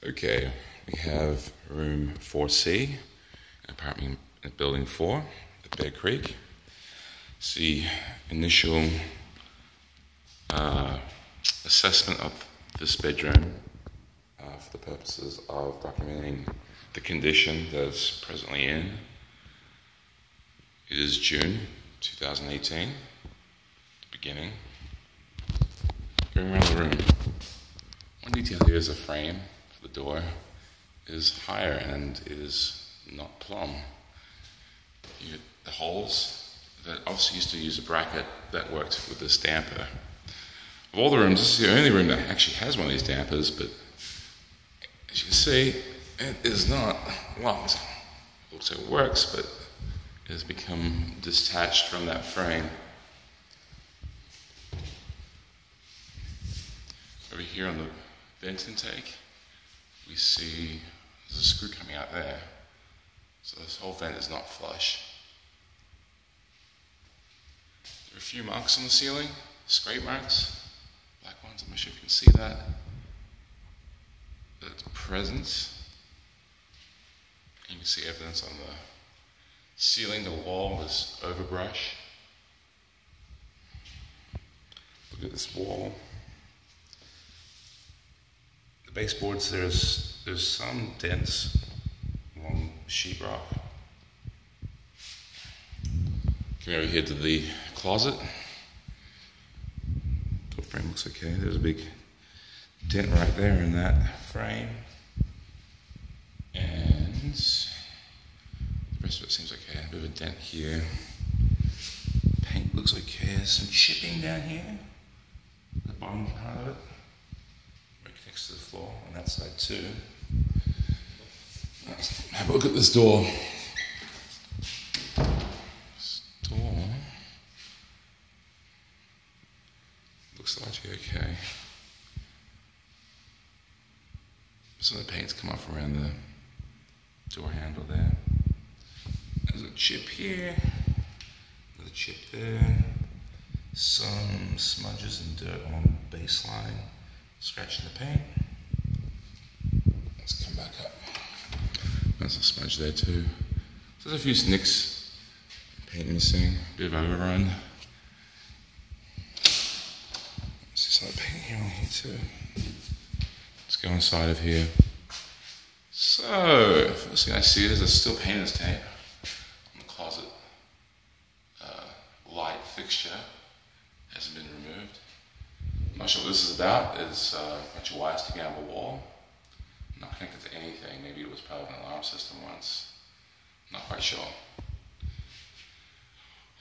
Okay, we have room 4C, apartment at building 4 at Bear Creek. It's the initial assessment of this bedroom for the purposes of documenting the condition that it's presently in. It is June 2018, the beginning. Going around the room, one detail here is the frame for the door is higher and is not plumb. You get the holes that obviously used to use a bracket that worked with this damper. Of all the rooms, this is the only room that actually has one of these dampers, but as you can see, it is not locked. It looks like it works, but it has become detached from that frame. Over here on the vent intake, we see there's a screw coming out there. So this whole vent is not flush. There are a few marks on the ceiling, scrape marks, black ones, I'm not sure if you can see that. That's present. You can see evidence on the ceiling, the wall is overbrush. Look at this wall. The baseboards, there's some dents along sheetrock. Coming over here to the closet. Door frame looks okay. There's a big dent right there in that frame. And the rest of it seems okay. A bit of a dent here. Paint looks okay. There's some chipping down here. The bottom part of it. Right next to the floor on that side too. Let's have a look at this door. This door looks largely okay. Some of the paint's come off around the door handle there. There's a chip here, another chip there, some smudges and dirt on the baseline, scratching the paint. Let's come back up. There's a smudge there too. So there's a few nicks, paint missing, bit of overrun. See some of the paint here on here too. Let's go inside of here. So, first thing I see is there's still painter's tape on the closet. Light fixture hasn't been removed. I'm not sure what this is about. There's a bunch of wires sticking out of the wall. Not connected to anything. Maybe it was part of an alarm system once. Not quite sure.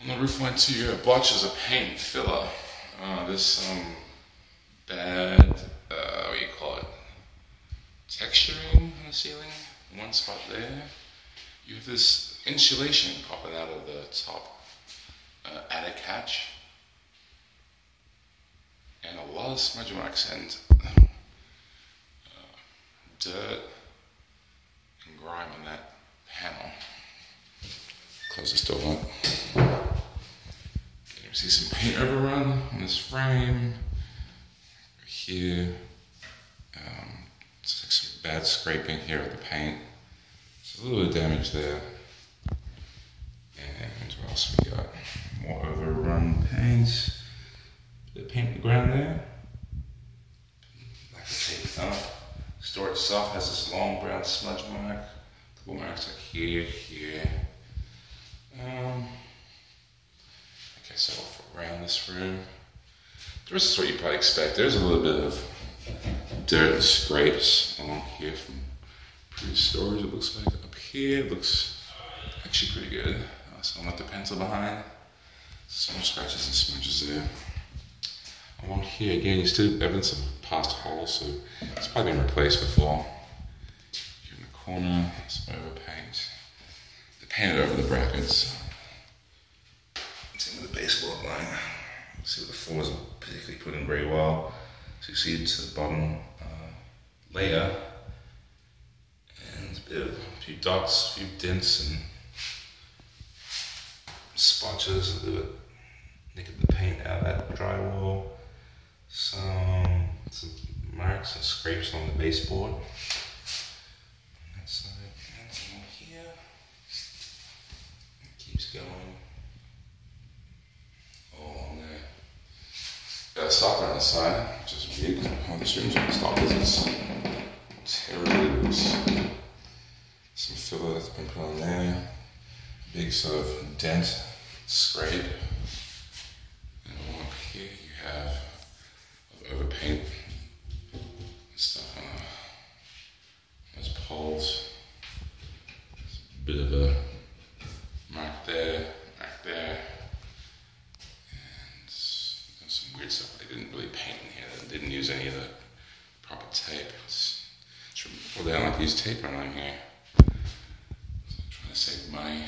On the roof went to blotches of paint filler. There's some bad, what do you call it? Texturing on the ceiling. One spot there. You have this insulation popping out of the top attic hatch. And a lot of smudge marks and dirt and grime on that panel. Close this door up. You can see some paint overrun on this frame. Here, it's like some bad scraping here of the paint. There's a little bit of damage there. And what else we got? More overrun paint. Bit of paint on the ground there. Like to take it up. The door itself has this long brown smudge mark. A couple marks like here. Okay, so around this room. The rest is what you probably expect. There's a little bit of dirt and scrapes along here from previous storage. It looks like up here. It looks actually pretty good. So I'll let the pencil behind. Some scratches and smudges there. Along here again, you still have evidence of past holes, so it's probably been replaced before. Here in the corner, some overpaint. They painted over the brackets. It's in the baseboard line. See what the floors are particularly put in very well. So you see it's the bottom layer. And a few dots, a few dents and splotches that would nick the paint out of that drywall. Some marks and scrapes on the baseboard. going all on there. Got a stopper on the side, which is big. Oh, this room's got stoppers. It's terribly loose. Some filler that's been put on there. Big sort of dent, scrape. And along up here you have overpaint and stuff on those poles. There's a bit of a mark there. And some weird stuff they didn't really paint in here. They didn't use any of the proper tape. Well, they don't like to use tape around here. So I'm trying to save money.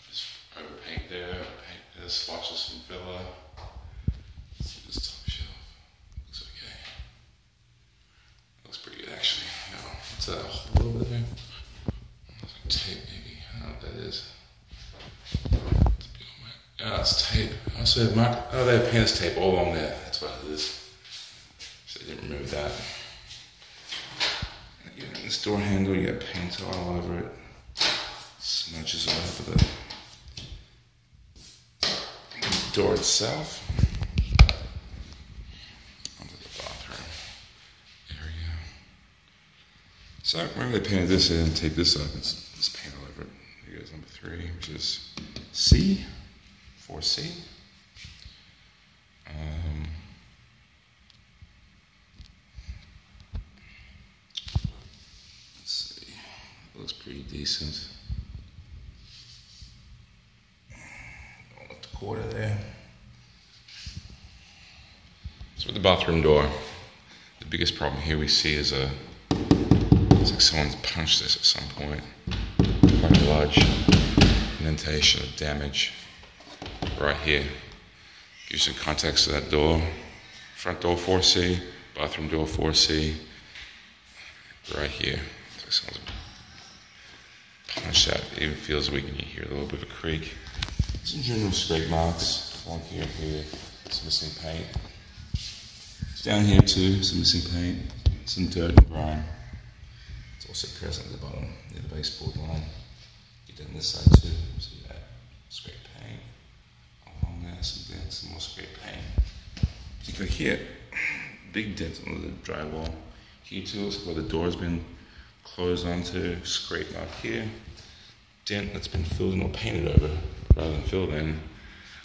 Just overpaint there, overpaint this, swatches some filler. This top shelf looks okay. Looks pretty good actually. No, what's that hole over there? Looks like tape maybe. I don't know what that is. Oh, it's tape. Also, they have painter's tape all along there. That's what it is. So they didn't remove that. You got this door handle, you got paint all over it. Smudges all over the door itself. Onto the bathroom area. So remember they painted this in and taped this up. It's paint all over it. Here goes number 3, which is C, 4C. Let's see. It looks pretty decent. Left the quarter there. So with the bathroom door, the biggest problem here we see is it's like someone's punched this at some point. Quite a large indentation of damage right here. Give you some context to that door. Front door 4C, bathroom door 4C. Right here. It's like someone's punched out. It even feels weak and you hear a little bit of a creak. Some general scrape marks along here and here. Some missing paint. It's down here too, some missing paint. Some dirt and grime. It's also present at the bottom near the baseboard line. Get down this side too. See that? Scrape paint. Along there, some dents, some more scrape paint. Particularly here, big dent on the drywall. Here too, looks like where the door's been closed onto, scrape mark here. Dent that's been filled in or painted over rather than filled in.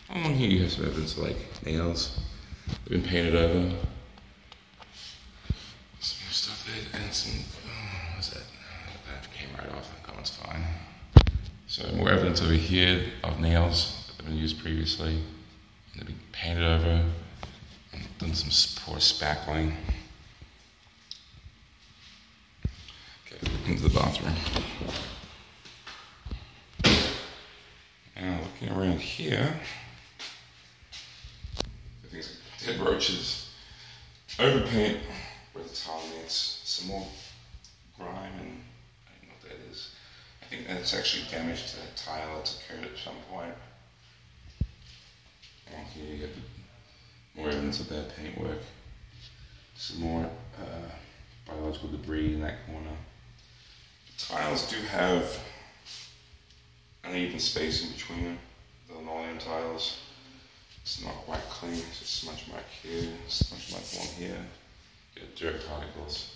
Along here you have some evidence of like nails that have been painted over. Some more stuff there and some, what's that? That came right off, that one's fine. So more evidence over here of nails that have been used previously. And they've been painted over and done some poor spackling. Okay, into the bathroom. Now looking around here, I think it's dead roaches, overpaint where the tile meets, some more grime, and I don't know what that is. I think that's actually damage to that tile that's occurred at some point. Along here you have more evidence of that paintwork. Some more biological debris in that corner. The tiles do have uneven spacing between them, the linoleum tiles. It's not quite clean. There's a smudge mark here, smudge mark one here. You got dirt particles.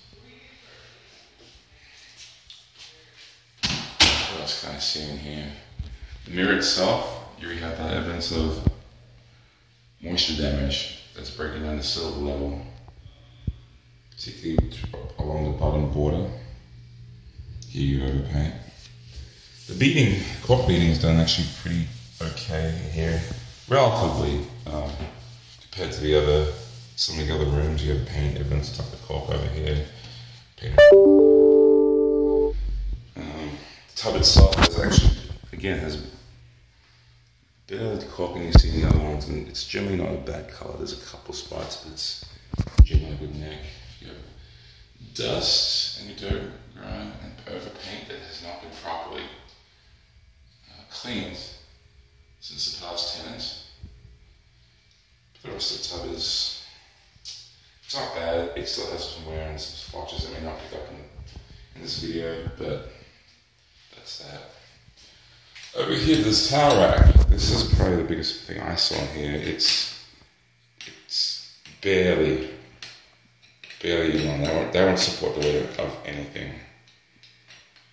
What else can I see in here? The mirror itself, you have that evidence of moisture damage that's breaking down the silver level, particularly along the bottom border. Here you overpaint. The beading, cork beading is done actually pretty okay here, relatively, compared to some of the other rooms. You have paint evidence, tuck the cork over here. Paint. The tub itself is actually, again, has a bit of the cork than you see in the other ones, and it's generally not a bad color. There's a couple spots, but it's generally a good neck. You have dust and dirt, grime, and overpaint that has not been properly cleaned since the past tenants. The rest of the tub is, it's not bad. It still has some wear and some splotches that may not pick up in this video, but that's that. Over here, this towel rack. This is probably the biggest thing I saw here. It's barely even on. They won't support the weight of anything.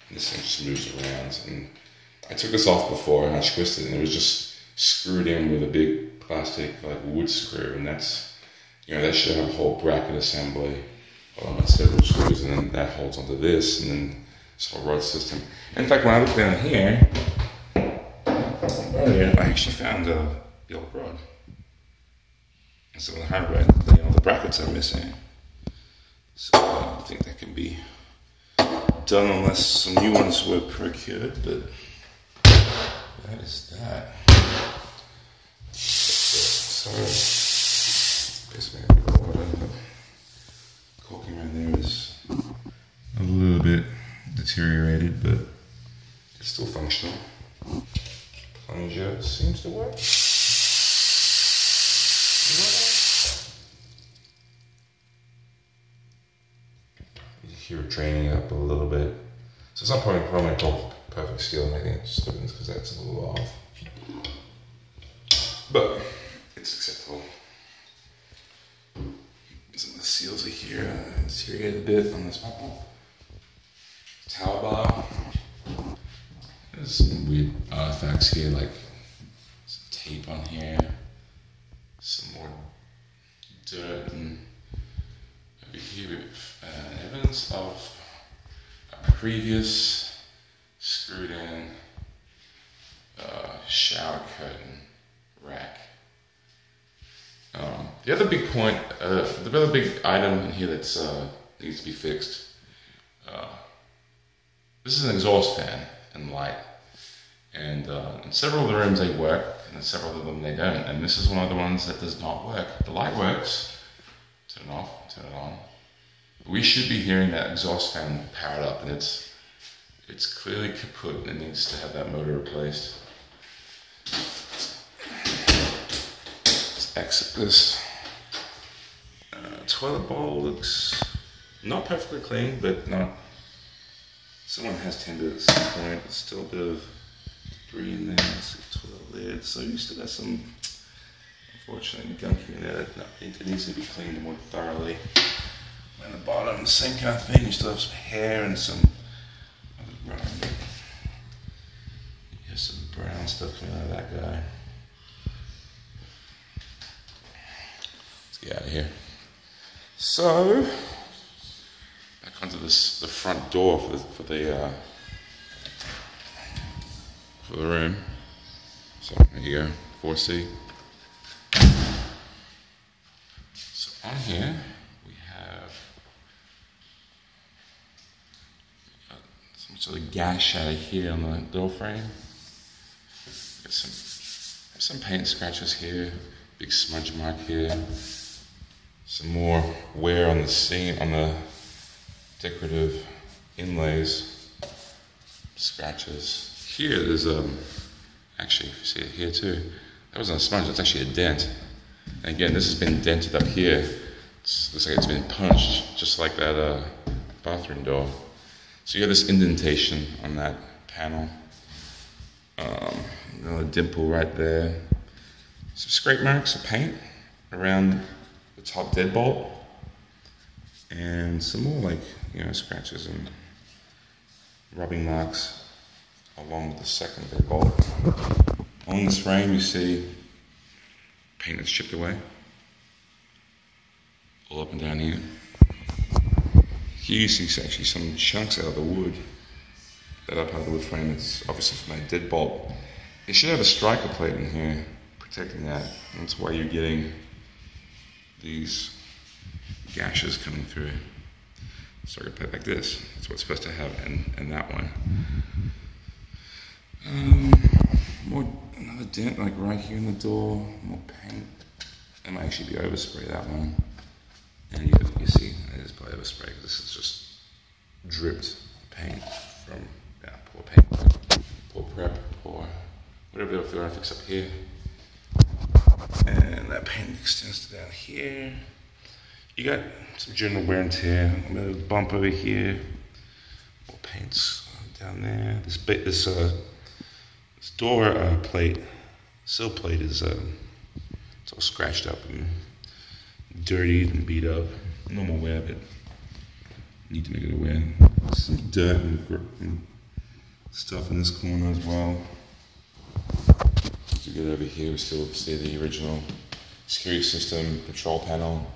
And this thing just moves around. And I took this off before and I twisted it, and it was just screwed in with a big plastic like wood screw, and that's, you know, that should have a whole bracket assembly along with several screws, and then that holds onto this, and then this whole rod system. In fact, when I look down here, earlier, I actually found the old rod. And some of the hardware, the brackets are missing. So I don't think that can be done unless some new ones were procured, but that is that. So, basically, the caulking around there is a little bit deteriorated, but it's still functional. Plunger seems to work. You hear it draining up a little bit. So it's not probably perfect seal, I think it's just because that's a little off. But it's acceptable. Some of the seals are here, deteriorated a bit on this towel bar. There's some weird artifacts here, like some tape on here, some more dirt, and over here we have evidence of a previous screwed in shower curtain rack. The other big point, the other big item in here that's needs to be fixed. This is an exhaust fan and light, and in several of the rooms they work, and in several of them they don't. And this is one of the ones that does not work. The light works. Turn it off. Turn it on. We should be hearing that exhaust fan powered up, and it's clearly kaput and it needs to have that motor replaced. Let's exit this. Toilet bowl looks not perfectly clean, but not. Someone has tended at some point. There's still a bit of debris in there. There's a toilet lid, so you still got some unfortunate gunk in there. It needs to be cleaned more thoroughly. And the bottom, the same kind of thing. You still have some hair and some brown stuff coming out of that guy. Let's get out of here. So, back onto the front door for the room. So there you go, 4C. So on here we have some sort of gash out of here on the door frame. Got some paint scratches here, big smudge mark here. Some more wear on the seam, on the decorative inlays, scratches. Here there's actually, if you see it here too, that wasn't a smudge, that's actually a dent. And again, this has been dented up here. It looks like it's been punched, just like that bathroom door. So you have this indentation on that panel. Another dimple right there. Some scrape marks of paint around the top deadbolt. And some more like, scratches and rubbing marks along with the second deadbolt. On this frame you see paint that's chipped away. All up and down here. Here you see actually some chunks out of the wood. That up part of the wood frame is obviously from that deadbolt. It should have a striker plate in here protecting that. That's why you're getting these gashes coming through. Striker plate like this. That's what it's supposed to have, and that one. Another dent like right here in the door. More paint. That might actually be overspray, that one. And you see, it is probably overspray because this is just dripped paint from poor paint, poor prep, poor whatever they're going to fix up here. And that paint extends to down here. You got some general wear and tear. A little bump over here. More paints down there. This door plate, sill plate is it's all scratched up and dirty and beat up. Normal wear, but need to make it aware. Some dirt and stuff in this corner as well. As we get over here, we still see the original security system, control panel.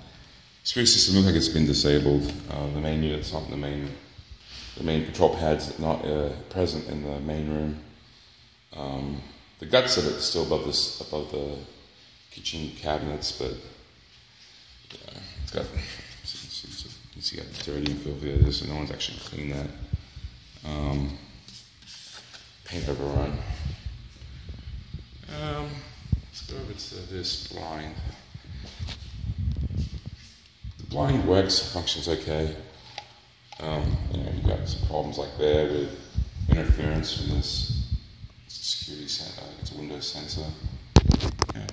Security system looks like it's been disabled. The main unit's not in the main control pad's not present in the main room. The guts of it's still above the kitchen cabinets, but yeah, it's got, you can see how dirty and filthy it is, so no one's actually cleaned that. Paint overrun. Let's go over to this blind. The blind works, functions okay. You've got some problems like there with interference from this security center. It's a window sensor. Yeah.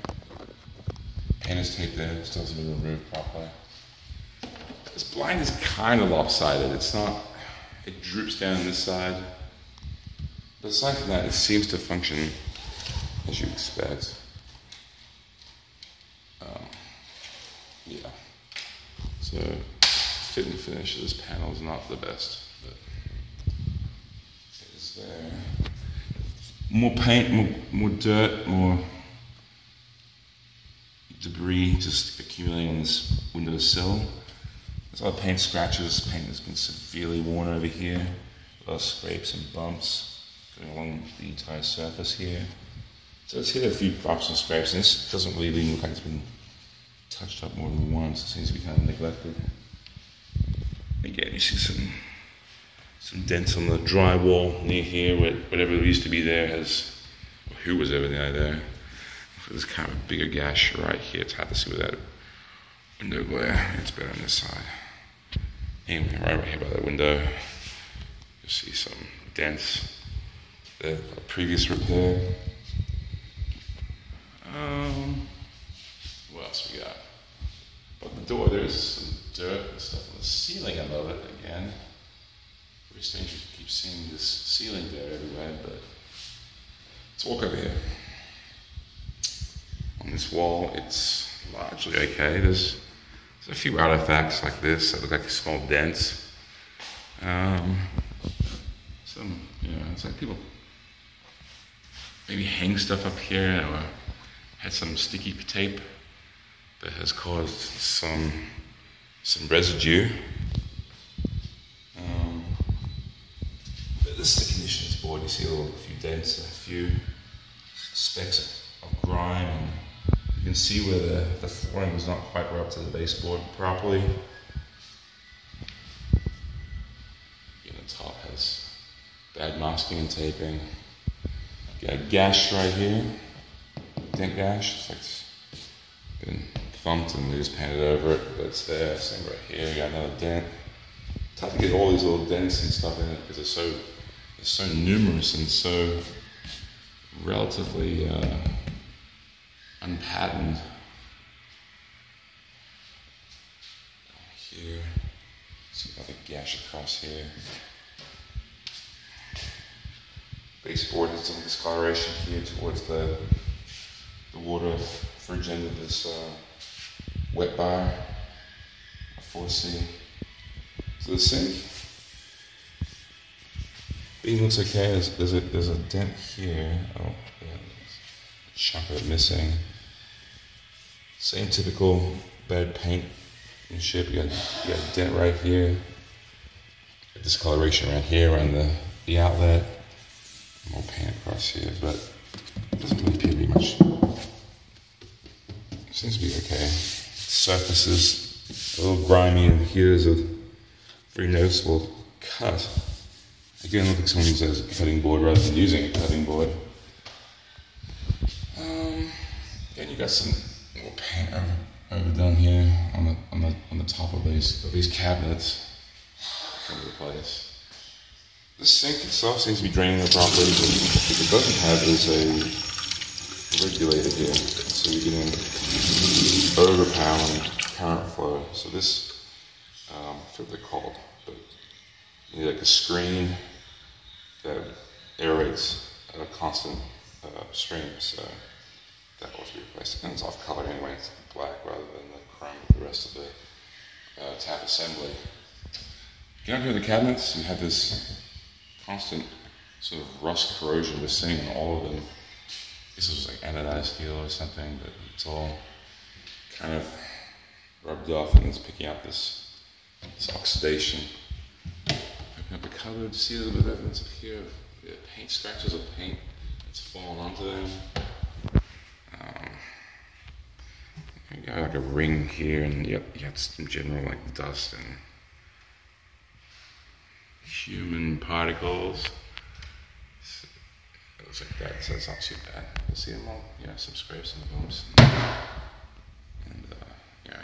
Painter's tape there, still hasn't been removed properly. This blind is kind of lopsided. It's not, it droops down this side. But aside from that, it seems to function as you expect. Yeah. So, fit and finish of this panel is not the best, but it is there. More paint, more dirt, more debris just accumulating on this windowsill. There's a lot of paint scratches. Paint has been severely worn over here. A lot of scrapes and bumps going along the entire surface here. So it's hit a few bumps and scrapes, and this doesn't really look like it's been touched up more than once. It seems to be kind of neglected. Again, you see some dents on the drywall near here, where whatever used to be there has, or who was over there. There's kind of a bigger gash right here. It's hard to see without window glare. It's better on this side. Anyway, right here by that window, you'll see some dents there, a previous repair. What else we got? Above the door, there's some dirt and stuff on the ceiling above it again. Very strange to keep seeing this ceiling dirt everywhere, but let's walk over here. On this wall, it's largely okay. There's a few artifacts like this that look like small dents. It's like people maybe hang stuff up here or had some sticky tape that has caused some residue. But this is the condition of this board. You see a few dents and a few specks of grime. And you can see where the flooring was not quite right up to the baseboard properly. Again, the top has bad masking and taping. You got a gash right here, dent gash. It's like it's been thumped and they just painted over it, but it's there. Same right here. You got another dent. It's hard to get all these little dents and stuff in it because they're so numerous and so relatively unpatterned. Here, see another gash across here. Baseboard has some discoloration here towards the water fridge end of this wet bar, a 4C. So the sink beam looks okay. There's a dent here. Oh, yeah, a chunk of it missing. Same typical bad paint and shit. You got a dent right here. A discoloration right here around the outlet. More paint across here, but it doesn't really appear to be much. It seems to be okay. Surface is a little grimy, and here's a very noticeable cut. Again, look like someone uses a cutting board rather than using a cutting board. Then you got some little paint overdone here on the top of these cabinets all over the place. The sink itself seems to be draining it properly, but what it doesn't have is a regulator here, so you're getting overpowering current flow. So this, I forget what they're called, but you need like a screen that aerates at a constant stream, so that was replaced. And it's off color anyway, it's black rather than the chrome of the rest of the tap assembly. Get up here in the cabinets, you have this constant sort of rust corrosion we're seeing on all of them. This was like anodized steel or something, but it's all kind of rubbed off and it's picking up this oxidation. Open up the cupboard, see there's a bit of evidence up here of paint scratches of paint that's fallen onto them. You got like a ring here, and you got some general like dust and human particles. So it looks like that, so it's not too bad. You'll see them all, some scrapes and bumps. And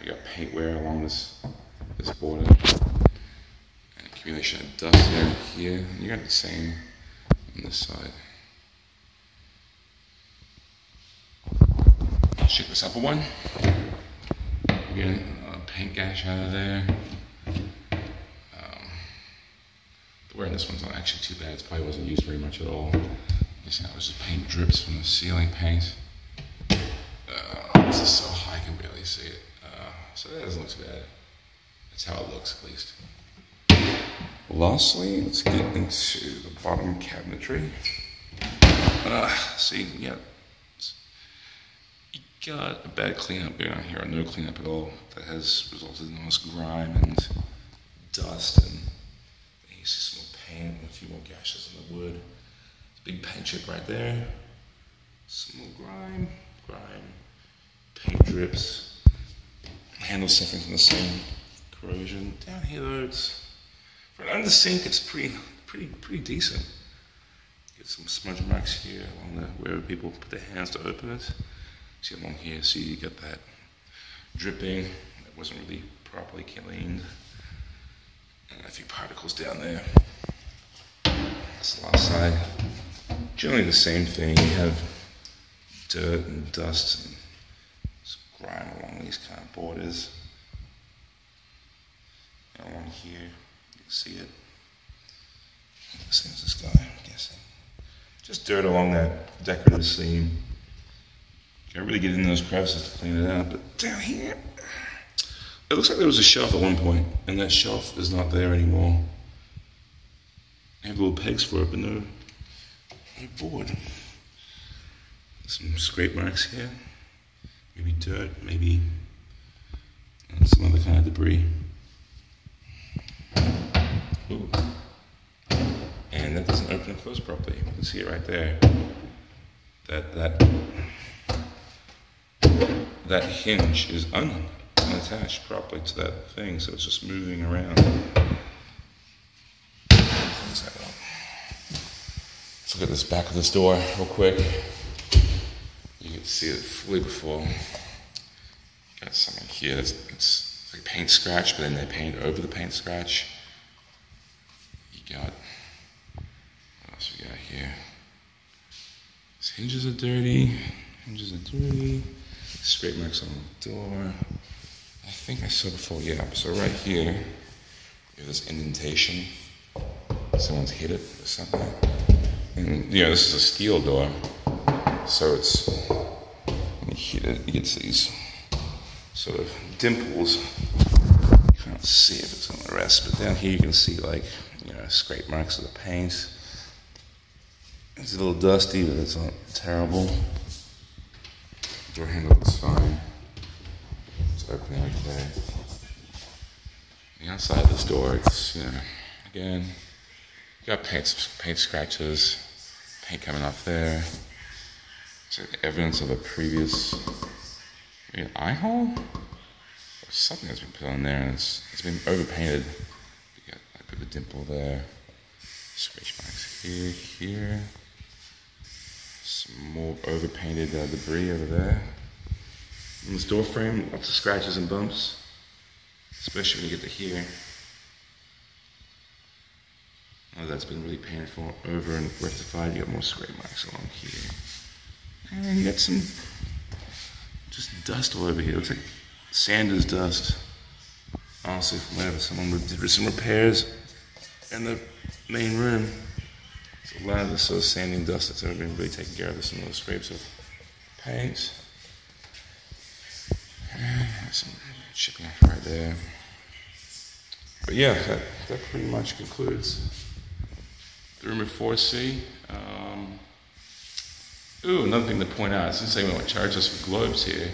you got paint wear along this border. And accumulation of dust here. And you got the same on this side. I'll check this upper one. Again, a paint gash out of there. The wear in this one's not actually too bad. It probably wasn't used very much at all. I'm guessing that was just paint drips from the ceiling paint. This is so high I can barely see it. So that doesn't look too bad. That's how it looks, at least. Lastly, let's get into the bottom cabinetry. See, you got a bad cleanup going on here, or no cleanup at all. That has resulted in almost grime and dust, and you see some more paint and a few more gashes in the wood. There's a big paint chip right there. Some more grime, paint drips. Handle suffering from the same corrosion. Down here though, it's for an under sink, it's pretty decent. Get some smudge marks here along where people put their hands to open it. See along here, see you got that dripping that wasn't really properly cleaned. And a few particles down there. That's the last side. Generally the same thing. You have dirt and dust and grime along these kind of borders. And along here, you can see it. The same as this guy, I'm guessing. Just dirt along that decorative seam. Can't really get in those crevices to clean it out, but down here, it looks like there was a shelf at one point, and that shelf is not there anymore. I have little pegs for it, but no board. Some scrape marks here. Maybe dirt, maybe some other kind of debris. Ooh. And that doesn't open and close properly. You can see it right there. That hinge is unattached properly to that thing, so it's just moving around. Let's look at this back of this door real quick. You can see it fully before. Got something here it's like paint scratch, but then they paint over the paint scratch. You got, what else we got here? These hinges are dirty. Scrape marks on the door. I think I saw before, yeah. So right here, you have this indentation. Someone's hit it or something. And this is a steel door. So it's, when you hit it, you get these sort of dimples. You can't see if it's on the rest, but down here you can see like, scrape marks of the paint. It's a little dusty, but it's not terrible. Door handle looks fine. It's opening okay. The outside of this door, it's, again, you got paint scratches, paint coming off there. It's like evidence of a previous, maybe an eye hole? Or something that's been put on there, and it's been overpainted. You got a bit of a dimple there. Scratch marks here. Some more overpainted debris over there. On this door frame, lots of scratches and bumps, especially when you get to here. Oh, that's been really painted for over and rectified. You got more scrape marks along here. And you got some just dust all over here. It looks like Sanders dust. Honestly, from whenever someone did some repairs in the main room. So a lot of this sort of sanding dust that's ever been really taken care of. There's some little scrapes of paint. Some chipping off right there. But yeah, that pretty much concludes the room at 4C. Another thing to point out, since they went with charges for globes here,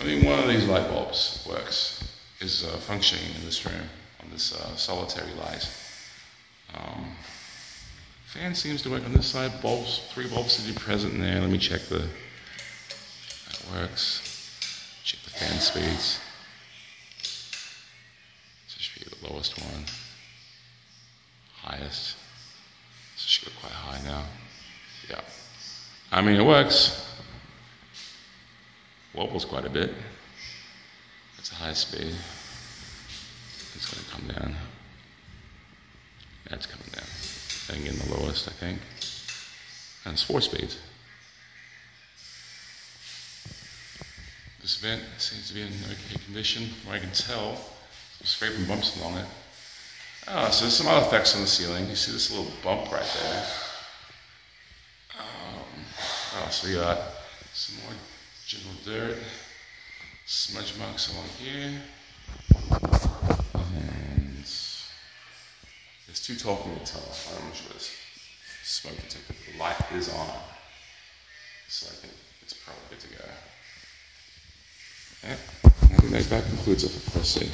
I mean, one of these light bulbs is functioning in this room on this solitary light. Fan seems to work on this side. Bulbs, 3 bulbs should be present in there. Let me check that works. Check the fan speeds. This should be the lowest one. Highest. This should go quite high now. Yeah. I mean, it works. Wobbles quite a bit. That's a high speed. It's going to come down. That's coming down. And again, the lowest, I think. And it's 4 speeds. This vent seems to be in okay condition, from what I can tell. Some scraping bumps along it. Oh, so there's some other effects on the ceiling. You see this little bump right there. So we got some more general dirt, smudge marks along here. And it's too tall for me to tell. I'm not sure this smoke detector. The light is on. So I think it's probably good to go. Yeah, I think that concludes it for 4C.